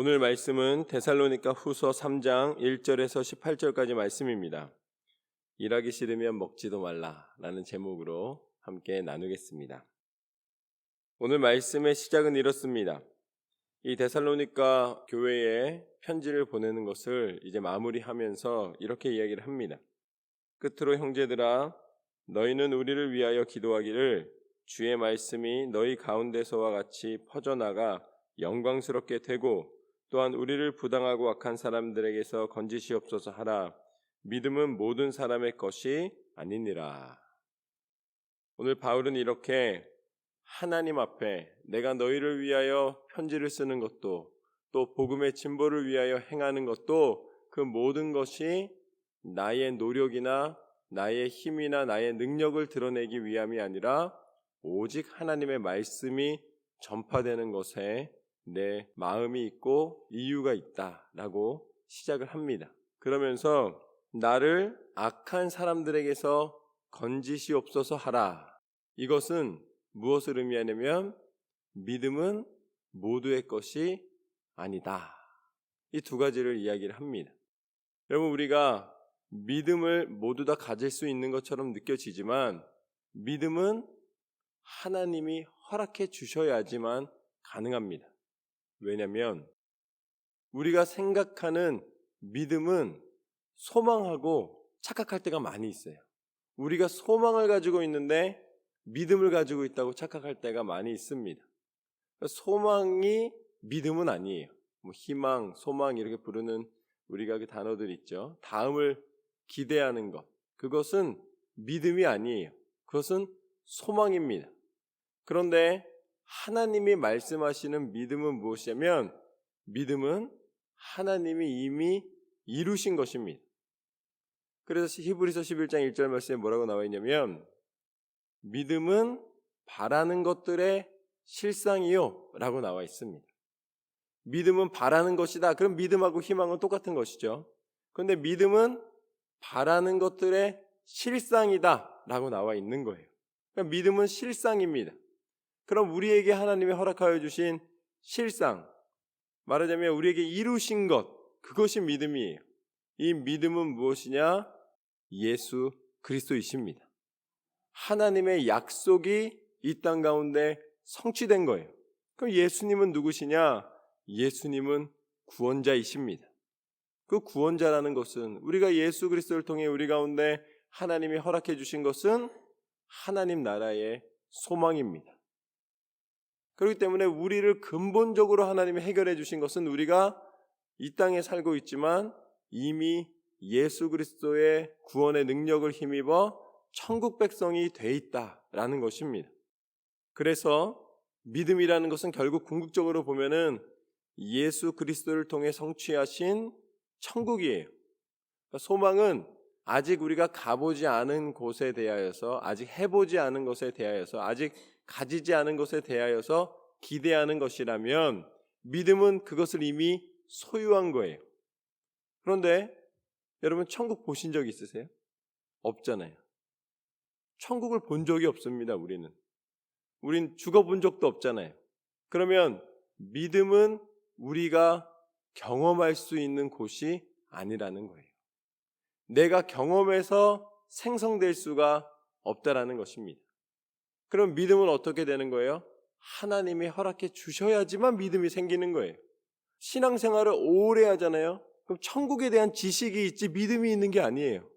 오늘 말씀은 데살로니가 후서 3장 1절에서 18절까지 말씀입니다. 일하기 싫으면 먹지도 말라라는 제목으로 함께 나누겠습니다. 오늘 말씀의 시작은 이렇습니다. 이 데살로니가 교회에 편지를 보내는 것을 이제 마무리하면서 이렇게 이야기를 합니다. 끝으로 형제들아, 너희는 우리를 위하여 기도하기를 주의 말씀이 너희 가운데서와 같이 퍼져나가 영광스럽게 되고 또한 우리를 부당하고 악한 사람들에게서 건지시옵소서 하라. 믿음은 모든 사람의 것이 아니니라. 오늘 바울은 이렇게 하나님 앞에 내가 너희를 위하여 편지를 쓰는 것도 또 복음의 진보를 위하여 행하는 것도 그 모든 것이 나의 노력이나 나의 힘이나 나의 능력을 드러내기 위함이 아니라 오직 하나님의 말씀이 전파되는 것에 내 마음이 있고 이유가 있다라고 시작을 합니다. 그러면서 나를 악한 사람들에게서 건지시옵소서 하라. 이것은 무엇을 의미하냐면 믿음은 모두의 것이 아니다. 이 두 가지를 이야기를 합니다. 여러분, 우리가 믿음을 모두 다 가질 수 있는 것처럼 느껴지지만 믿음은 하나님이 허락해 주셔야지만 가능합니다. 왜냐하면 우리가 생각하는 믿음은 소망하고 착각할 때가 많이 있어요. 우리가 소망을 가지고 있는데 믿음을 가지고 있다고 착각할 때가 많이 있습니다. 소망이 믿음은 아니에요. 희망, 소망 이렇게 부르는 우리가 그 단어들 있죠. 다음을 기대하는 것, 그것은 믿음이 아니에요. 그것은 소망입니다. 그런데 하나님이 말씀하시는 믿음은 무엇이냐면 믿음은 하나님이 이미 이루신 것입니다. 그래서 히브리서 11장 1절 말씀에 뭐라고 나와 있냐면 믿음은 바라는 것들의 실상이요 라고 나와 있습니다. 믿음은 바라는 것이다. 그럼 믿음하고 희망은 똑같은 것이죠. 그런데 믿음은 바라는 것들의 실상이다 라고 나와 있는 거예요. 그러니까 믿음은 실상입니다. 그럼 우리에게 하나님이 허락하여 주신 실상, 말하자면 우리에게 이루신 것, 그것이 믿음이에요. 이 믿음은 무엇이냐? 예수 그리스도이십니다. 하나님의 약속이 이 땅 가운데 성취된 거예요. 그럼 예수님은 누구시냐? 예수님은 구원자이십니다. 그 구원자라는 것은 우리가 예수 그리스도를 통해 우리 가운데 하나님이 허락해 주신 것은 하나님 나라의 소망입니다. 그렇기 때문에 우리를 근본적으로 하나님이 해결해 주신 것은 우리가 이 땅에 살고 있지만 이미 예수 그리스도의 구원의 능력을 힘입어 천국 백성이 돼 있다라는 것입니다. 그래서 믿음이라는 것은 결국 궁극적으로 보면은 예수 그리스도를 통해 성취하신 천국이에요. 그러니까 소망은 아직 우리가 가보지 않은 곳에 대하여서, 아직 해보지 않은 것에 대하여서, 아직 가지지 않은 것에 대하여서 기대하는 것이라면 믿음은 그것을 이미 소유한 거예요. 그런데 여러분, 천국 보신 적 있으세요? 없잖아요. 천국을 본 적이 없습니다. 우린 죽어본 적도 없잖아요. 그러면 믿음은 우리가 경험할 수 있는 곳이 아니라는 거예요. 내가 경험해서 생성될 수가 없다라는 것입니다. 그럼 믿음은 어떻게 되는 거예요? 하나님이 허락해 주셔야지만 믿음이 생기는 거예요. 신앙생활을 오래 하잖아요. 그럼 천국에 대한 지식이 있지 믿음이 있는 게 아니에요.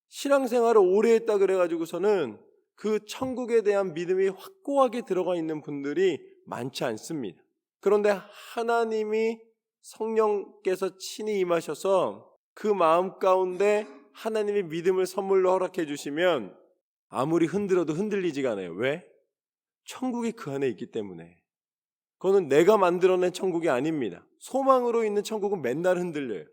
신앙생활을 오래 했다 그래가지고서는 그 천국에 대한 믿음이 확고하게 들어가 있는 분들이 많지 않습니다. 그런데 하나님이 성령께서 친히 임하셔서 그 마음 가운데 하나님이 믿음을 선물로 허락해 주시면 아무리 흔들어도 흔들리지가 않아요. 왜? 천국이 그 안에 있기 때문에. 그거는 내가 만들어낸 천국이 아닙니다. 소망으로 있는 천국은 맨날 흔들려요.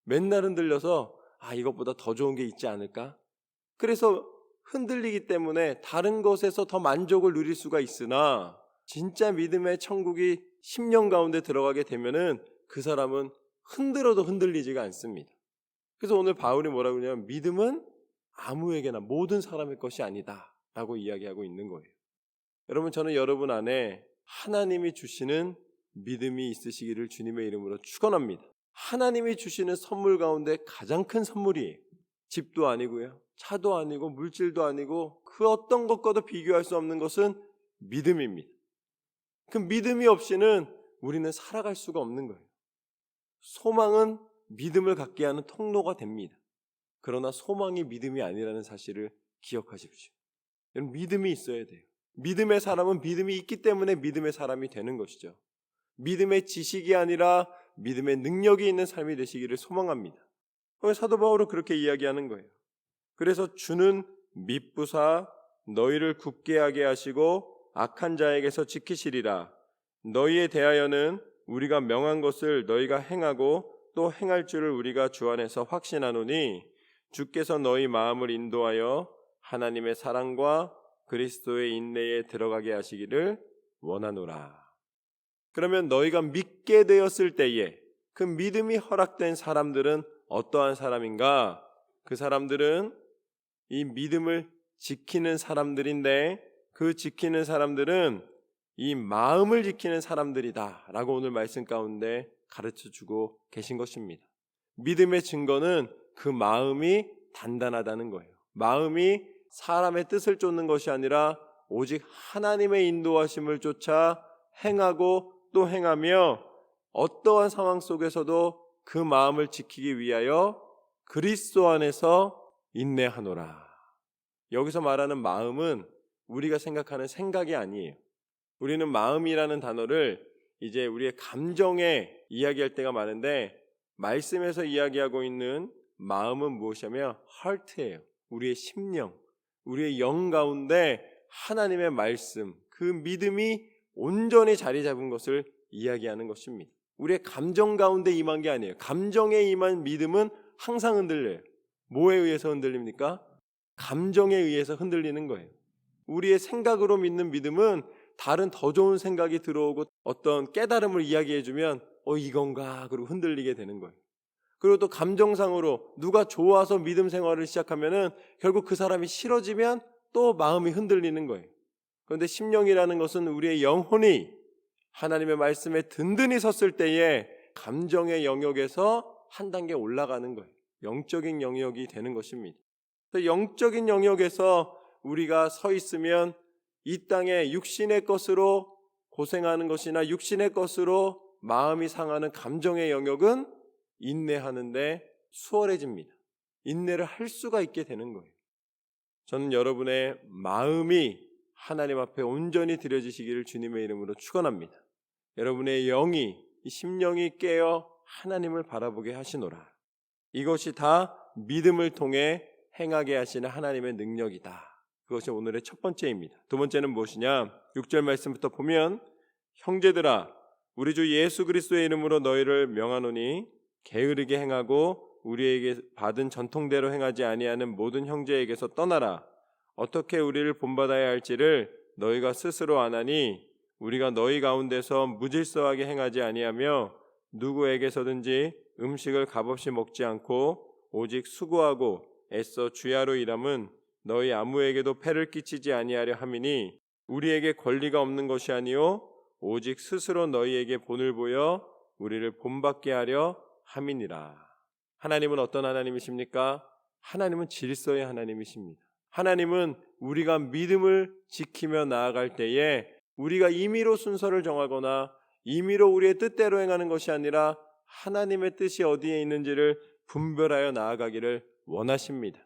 맨날 흔들려서 이것보다 더 좋은 게 있지 않을까? 그래서 흔들리기 때문에 다른 것에서 더 만족을 누릴 수가 있으나 진짜 믿음의 천국이 10년 가운데 들어가게 되면은 그 사람은 흔들어도 흔들리지가 않습니다. 그래서 오늘 바울이 뭐라고 하냐면 믿음은 아무에게나 모든 사람의 것이 아니다 라고 이야기하고 있는 거예요. 여러분, 저는 여러분 안에 하나님이 주시는 믿음이 있으시기를 주님의 이름으로 축원합니다. 하나님이 주시는 선물 가운데 가장 큰 선물이에요. 집도 아니고요, 차도 아니고 물질도 아니고 그 어떤 것과도 비교할 수 없는 것은 믿음입니다. 그 믿음이 없이는 우리는 살아갈 수가 없는 거예요. 소망은 믿음을 갖게 하는 통로가 됩니다. 그러나 소망이 믿음이 아니라는 사실을 기억하십시오. 여러분, 믿음이 있어야 돼요. 믿음의 사람은 믿음이 있기 때문에 믿음의 사람이 되는 것이죠. 믿음의 지식이 아니라 믿음의 능력이 있는 삶이 되시기를 소망합니다. 사도 바울은 그렇게 이야기하는 거예요. 그래서 주는 미쁘사 너희를 굳게 하게 하시고 악한 자에게서 지키시리라. 너희에 대하여는 우리가 명한 것을 너희가 행하고 또 행할 줄을 우리가 주 안에서 확신하노니 주께서 너희 마음을 인도하여 하나님의 사랑과 그리스도의 인내에 들어가게 하시기를 원하노라. 그러면 너희가 믿게 되었을 때에 그 믿음이 허락된 사람들은 어떠한 사람인가? 그 사람들은 이 믿음을 지키는 사람들인데 그 지키는 사람들은 이 마음을 지키는 사람들이다 라고 오늘 말씀 가운데 가르쳐주고 계신 것입니다. 믿음의 증거는 그 마음이 단단하다는 거예요. 마음이 사람의 뜻을 쫓는 것이 아니라 오직 하나님의 인도하심을 쫓아 행하고 또 행하며 어떠한 상황 속에서도 그 마음을 지키기 위하여 그리스도 안에서 인내하노라. 여기서 말하는 마음은 우리가 생각하는 생각이 아니에요. 우리는 마음이라는 단어를 이제 우리의 감정에 이야기할 때가 많은데 말씀에서 이야기하고 있는 마음은 무엇이냐면 heart예요. 우리의 심령, 우리의 영 가운데 하나님의 말씀, 그 믿음이 온전히 자리 잡은 것을 이야기하는 것입니다. 우리의 감정 가운데 임한 게 아니에요. 감정에 임한 믿음은 항상 흔들려요. 뭐에 의해서 흔들립니까? 감정에 의해서 흔들리는 거예요. 우리의 생각으로 믿는 믿음은 다른 더 좋은 생각이 들어오고 어떤 깨달음을 이야기해주면 이건가? 그리고 흔들리게 되는 거예요. 그리고 또 감정상으로 누가 좋아서 믿음 생활을 시작하면은 결국 그 사람이 싫어지면 또 마음이 흔들리는 거예요. 그런데 심령이라는 것은 우리의 영혼이 하나님의 말씀에 든든히 섰을 때에 감정의 영역에서 한 단계 올라가는 거예요. 영적인 영역이 되는 것입니다. 영적인 영역에서 우리가 서 있으면 이 땅에 육신의 것으로 고생하는 것이나 육신의 것으로 마음이 상하는 감정의 영역은 인내하는데 수월해집니다. 인내를 할 수가 있게 되는 거예요. 저는 여러분의 마음이 하나님 앞에 온전히 드려지시기를 주님의 이름으로 축원합니다. 여러분의 영이, 이 심령이 깨어 하나님을 바라보게 하시노라. 이것이 다 믿음을 통해 행하게 하시는 하나님의 능력이다. 그것이 오늘의 첫 번째입니다. 두 번째는 무엇이냐? 6절 말씀부터 보면 형제들아 우리 주 예수 그리스도의 이름으로 너희를 명하노니 게으르게 행하고 우리에게 받은 전통대로 행하지 아니하는 모든 형제에게서 떠나라. 어떻게 우리를 본받아야 할지를 너희가 스스로 아나니 우리가 너희 가운데서 무질서하게 행하지 아니하며 누구에게서든지 음식을 값없이 먹지 않고 오직 수고하고 애써 주야로 일함은 너희 아무에게도 폐를 끼치지 아니하려 함이니 우리에게 권리가 없는 것이 아니요 오직 스스로 너희에게 본을 보여 우리를 본받게 하려 함이니라. 하나님은 어떤 하나님이십니까? 하나님은 질서의 하나님이십니다. 하나님은 우리가 믿음을 지키며 나아갈 때에 우리가 임의로 순서를 정하거나 임의로 우리의 뜻대로 행하는 것이 아니라 하나님의 뜻이 어디에 있는지를 분별하여 나아가기를 원하십니다.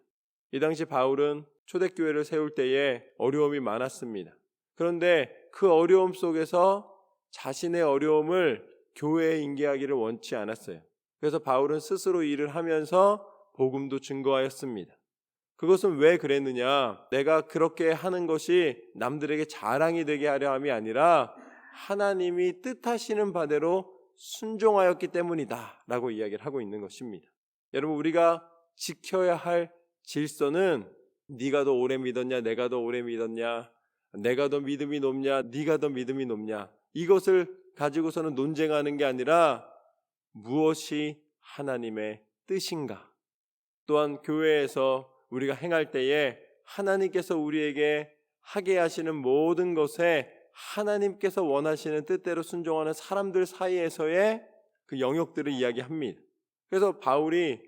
이 당시 바울은 초대교회를 세울 때에 어려움이 많았습니다. 그런데 그 어려움 속에서 자신의 어려움을 교회에 인계하기를 원치 않았어요. 그래서 바울은 스스로 일을 하면서 복음도 증거하였습니다. 그것은 왜 그랬느냐? 내가 그렇게 하는 것이 남들에게 자랑이 되게 하려 함이 아니라 하나님이 뜻하시는 바대로 순종하였기 때문이다 라고 이야기를 하고 있는 것입니다. 여러분, 우리가 지켜야 할 질서는 네가 더 오래 믿었냐, 내가 더 오래 믿었냐, 내가 더 믿음이 높냐, 네가 더 믿음이 높냐, 이것을 가지고서는 논쟁하는 게 아니라 무엇이 하나님의 뜻인가. 또한 교회에서 우리가 행할 때에 하나님께서 우리에게 하게 하시는 모든 것에 하나님께서 원하시는 뜻대로 순종하는 사람들 사이에서의 그 영역들을 이야기합니다. 그래서 바울이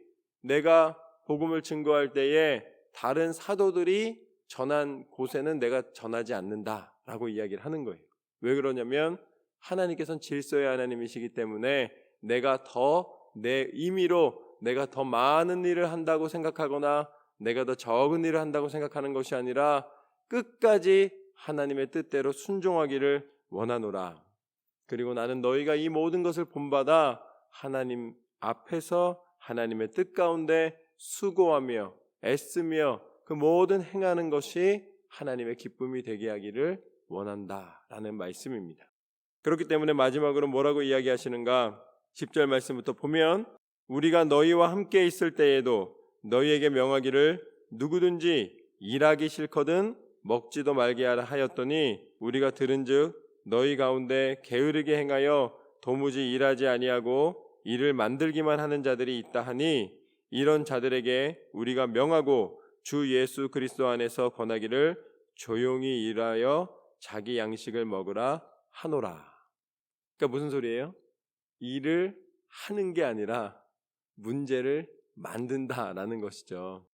내가 복음을 증거할 때에 다른 사도들이 전한 곳에는 내가 전하지 않는다라고 이야기를 하는 거예요. 왜 그러냐면 하나님께서는 질서의 하나님이시기 때문에 내가 더 내 임의로 내가 더 많은 일을 한다고 생각하거나 내가 더 적은 일을 한다고 생각하는 것이 아니라 끝까지 하나님의 뜻대로 순종하기를 원하노라. 그리고 나는 너희가 이 모든 것을 본받아 하나님 앞에서 하나님의 뜻 가운데 수고하며 애쓰며 그 모든 행하는 것이 하나님의 기쁨이 되게 하기를 원한다라는 말씀입니다. 그렇기 때문에 마지막으로 뭐라고 이야기하시는가? 10절 말씀부터 보면 우리가 너희와 함께 있을 때에도 너희에게 명하기를 누구든지 일하기 싫거든 먹지도 말게 하라 하였더니 우리가 들은즉 너희 가운데 게으르게 행하여 도무지 일하지 아니하고 일을 만들기만 하는 자들이 있다 하니 이런 자들에게 우리가 명하고 주 예수 그리스도 안에서 권하기를 조용히 일하여 자기 양식을 먹으라 하노라. 그러니까 무슨 소리예요? 일을 하는 게 아니라 문제를 만든다라는 것이죠.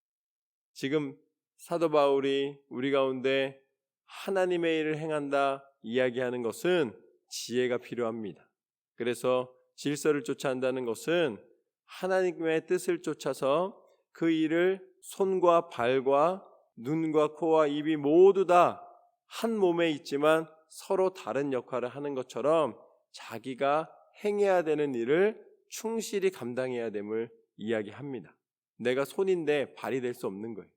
지금 사도 바울이 우리 가운데 하나님의 일을 행한다 이야기하는 것은 지혜가 필요합니다. 그래서 질서를 쫓아한다는 것은 하나님의 뜻을 쫓아서 그 일을 손과 발과 눈과 코와 입이 모두 다 한 몸에 있지만 서로 다른 역할을 하는 것처럼 자기가 행해야 되는 일을 충실히 감당해야 됨을 이야기합니다. 내가 손인데 발이 될 수 없는 거예요.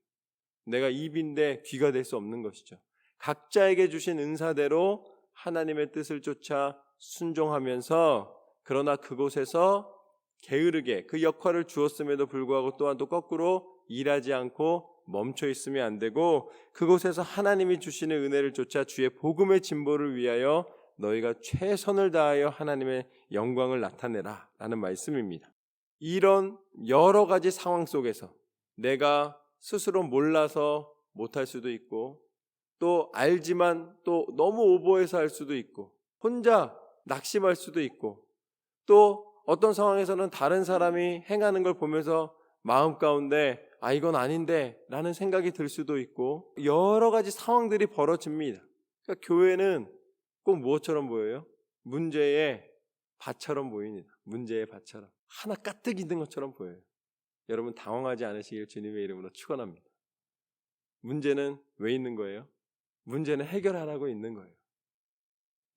내가 입인데 귀가 될 수 없는 것이죠. 각자에게 주신 은사대로 하나님의 뜻을 쫓아 순종하면서 그러나 그곳에서 게으르게 그 역할을 주었음에도 불구하고 또한 또 거꾸로 일하지 않고 멈춰 있으면 안 되고 그곳에서 하나님이 주시는 은혜를 쫓아 주의 복음의 진보를 위하여 너희가 최선을 다하여 하나님의 영광을 나타내라 라는 말씀입니다. 이런 여러 가지 상황 속에서 내가 스스로 몰라서 못할 수도 있고 또 알지만 또 너무 오버해서 할 수도 있고 혼자 낙심할 수도 있고 또 어떤 상황에서는 다른 사람이 행하는 걸 보면서 마음 가운데 이건 아닌데 라는 생각이 들 수도 있고 여러 가지 상황들이 벌어집니다. 그러니까 교회는 꼭 무엇처럼 보여요? 문제의 밭처럼 보입니다. 문제의 밭처럼 하나 까뜩 있는 것처럼 보여요. 여러분 당황하지 않으시길 주님의 이름으로 축원합니다. 문제는 왜 있는 거예요? 문제는 해결하라고 있는 거예요.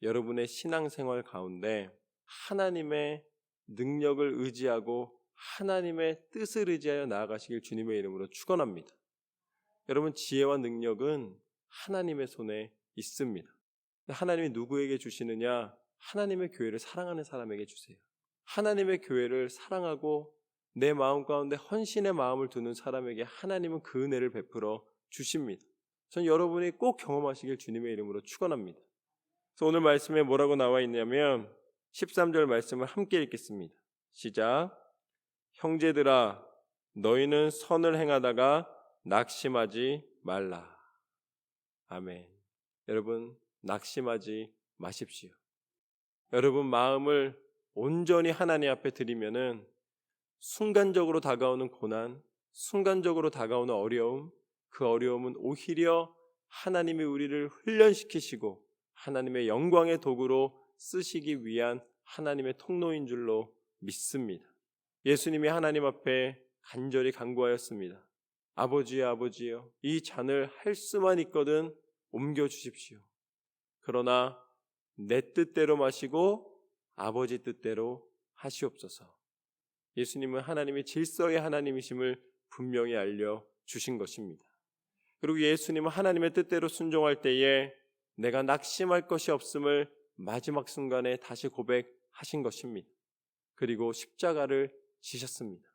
여러분의 신앙생활 가운데 하나님의 능력을 의지하고 하나님의 뜻을 의지하여 나아가시길 주님의 이름으로 축원합니다. 여러분 지혜와 능력은 하나님의 손에 있습니다. 하나님이 누구에게 주시느냐? 하나님의 교회를 사랑하는 사람에게 주세요. 하나님의 교회를 사랑하고 내 마음 가운데 헌신의 마음을 두는 사람에게 하나님은 그 은혜를 베풀어 주십니다. 전 여러분이 꼭 경험하시길 주님의 이름으로 축원합니다. 그래서 오늘 말씀에 뭐라고 나와 있냐면 13절 말씀을 함께 읽겠습니다. 시작. 형제들아 너희는 선을 행하다가 낙심하지 말라. 아멘. 여러분 낙심하지 마십시오. 여러분 마음을 온전히 하나님 앞에 드리면은 순간적으로 다가오는 고난, 순간적으로 다가오는 어려움, 그 어려움은 오히려 하나님이 우리를 훈련시키시고 하나님의 영광의 도구로 쓰시기 위한 하나님의 통로인 줄로 믿습니다. 예수님이 하나님 앞에 간절히 간구하였습니다. 아버지여 아버지여 이 잔을 할 수만 있거든 옮겨주십시오. 그러나 내 뜻대로 마시고 아버지 뜻대로 하시옵소서. 예수님은 하나님의 질서의 하나님이심을 분명히 알려주신 것입니다. 그리고 예수님은 하나님의 뜻대로 순종할 때에 내가 낙심할 것이 없음을 마지막 순간에 다시 고백하신 것입니다. 그리고 십자가를 지셨습니다.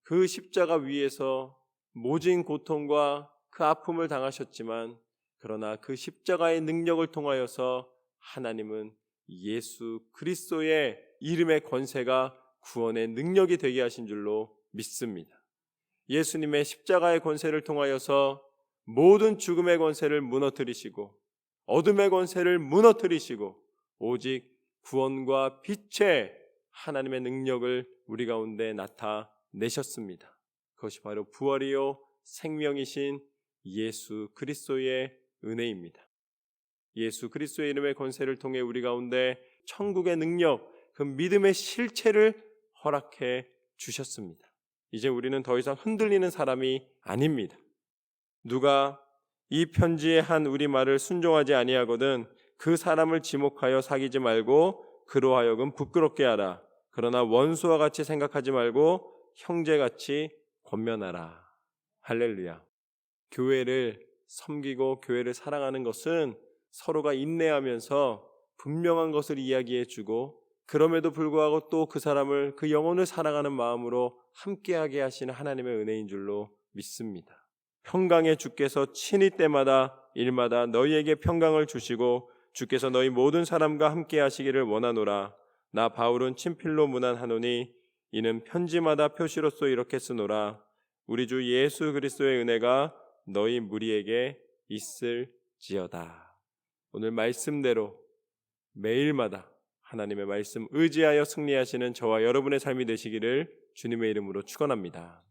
그 십자가 위에서 모진 고통과 그 아픔을 당하셨지만 그러나 그 십자가의 능력을 통하여서 하나님은 예수 그리스도의 이름의 권세가 구원의 능력이 되게 하신 줄로 믿습니다. 예수님의 십자가의 권세를 통하여서 모든 죽음의 권세를 무너뜨리시고 어둠의 권세를 무너뜨리시고 오직 구원과 빛의 하나님의 능력을 우리 가운데 나타내셨습니다. 그것이 바로 부활이요 생명이신 예수 그리스도의 은혜입니다. 예수 그리스도의 이름의 권세를 통해 우리 가운데 천국의 능력, 그 믿음의 실체를 허락해 주셨습니다. 이제 우리는 더 이상 흔들리는 사람이 아닙니다. 누가 이 편지의 한 우리말을 순종하지 아니하거든 그 사람을 지목하여 사귀지 말고 그로 하여금 부끄럽게 하라. 그러나 원수와 같이 생각하지 말고 형제같이 권면하라. 할렐루야. 교회를 섬기고 교회를 사랑하는 것은 서로가 인내하면서 분명한 것을 이야기해주고 그럼에도 불구하고 또 그 사람을 그 영혼을 사랑하는 마음으로 함께하게 하시는 하나님의 은혜인 줄로 믿습니다. 평강의 주께서 친히 때마다 일마다 너희에게 평강을 주시고 주께서 너희 모든 사람과 함께 하시기를 원하노라. 나 바울은 친필로 문안하노니 이는 편지마다 표시로써 이렇게 쓰노라. 우리 주 예수 그리스도의 은혜가 너희 무리에게 있을지어다. 오늘 말씀대로 매일마다 하나님의 말씀 의지하여 승리하시는 저와 여러분의 삶이 되시기를 주님의 이름으로 축원합니다.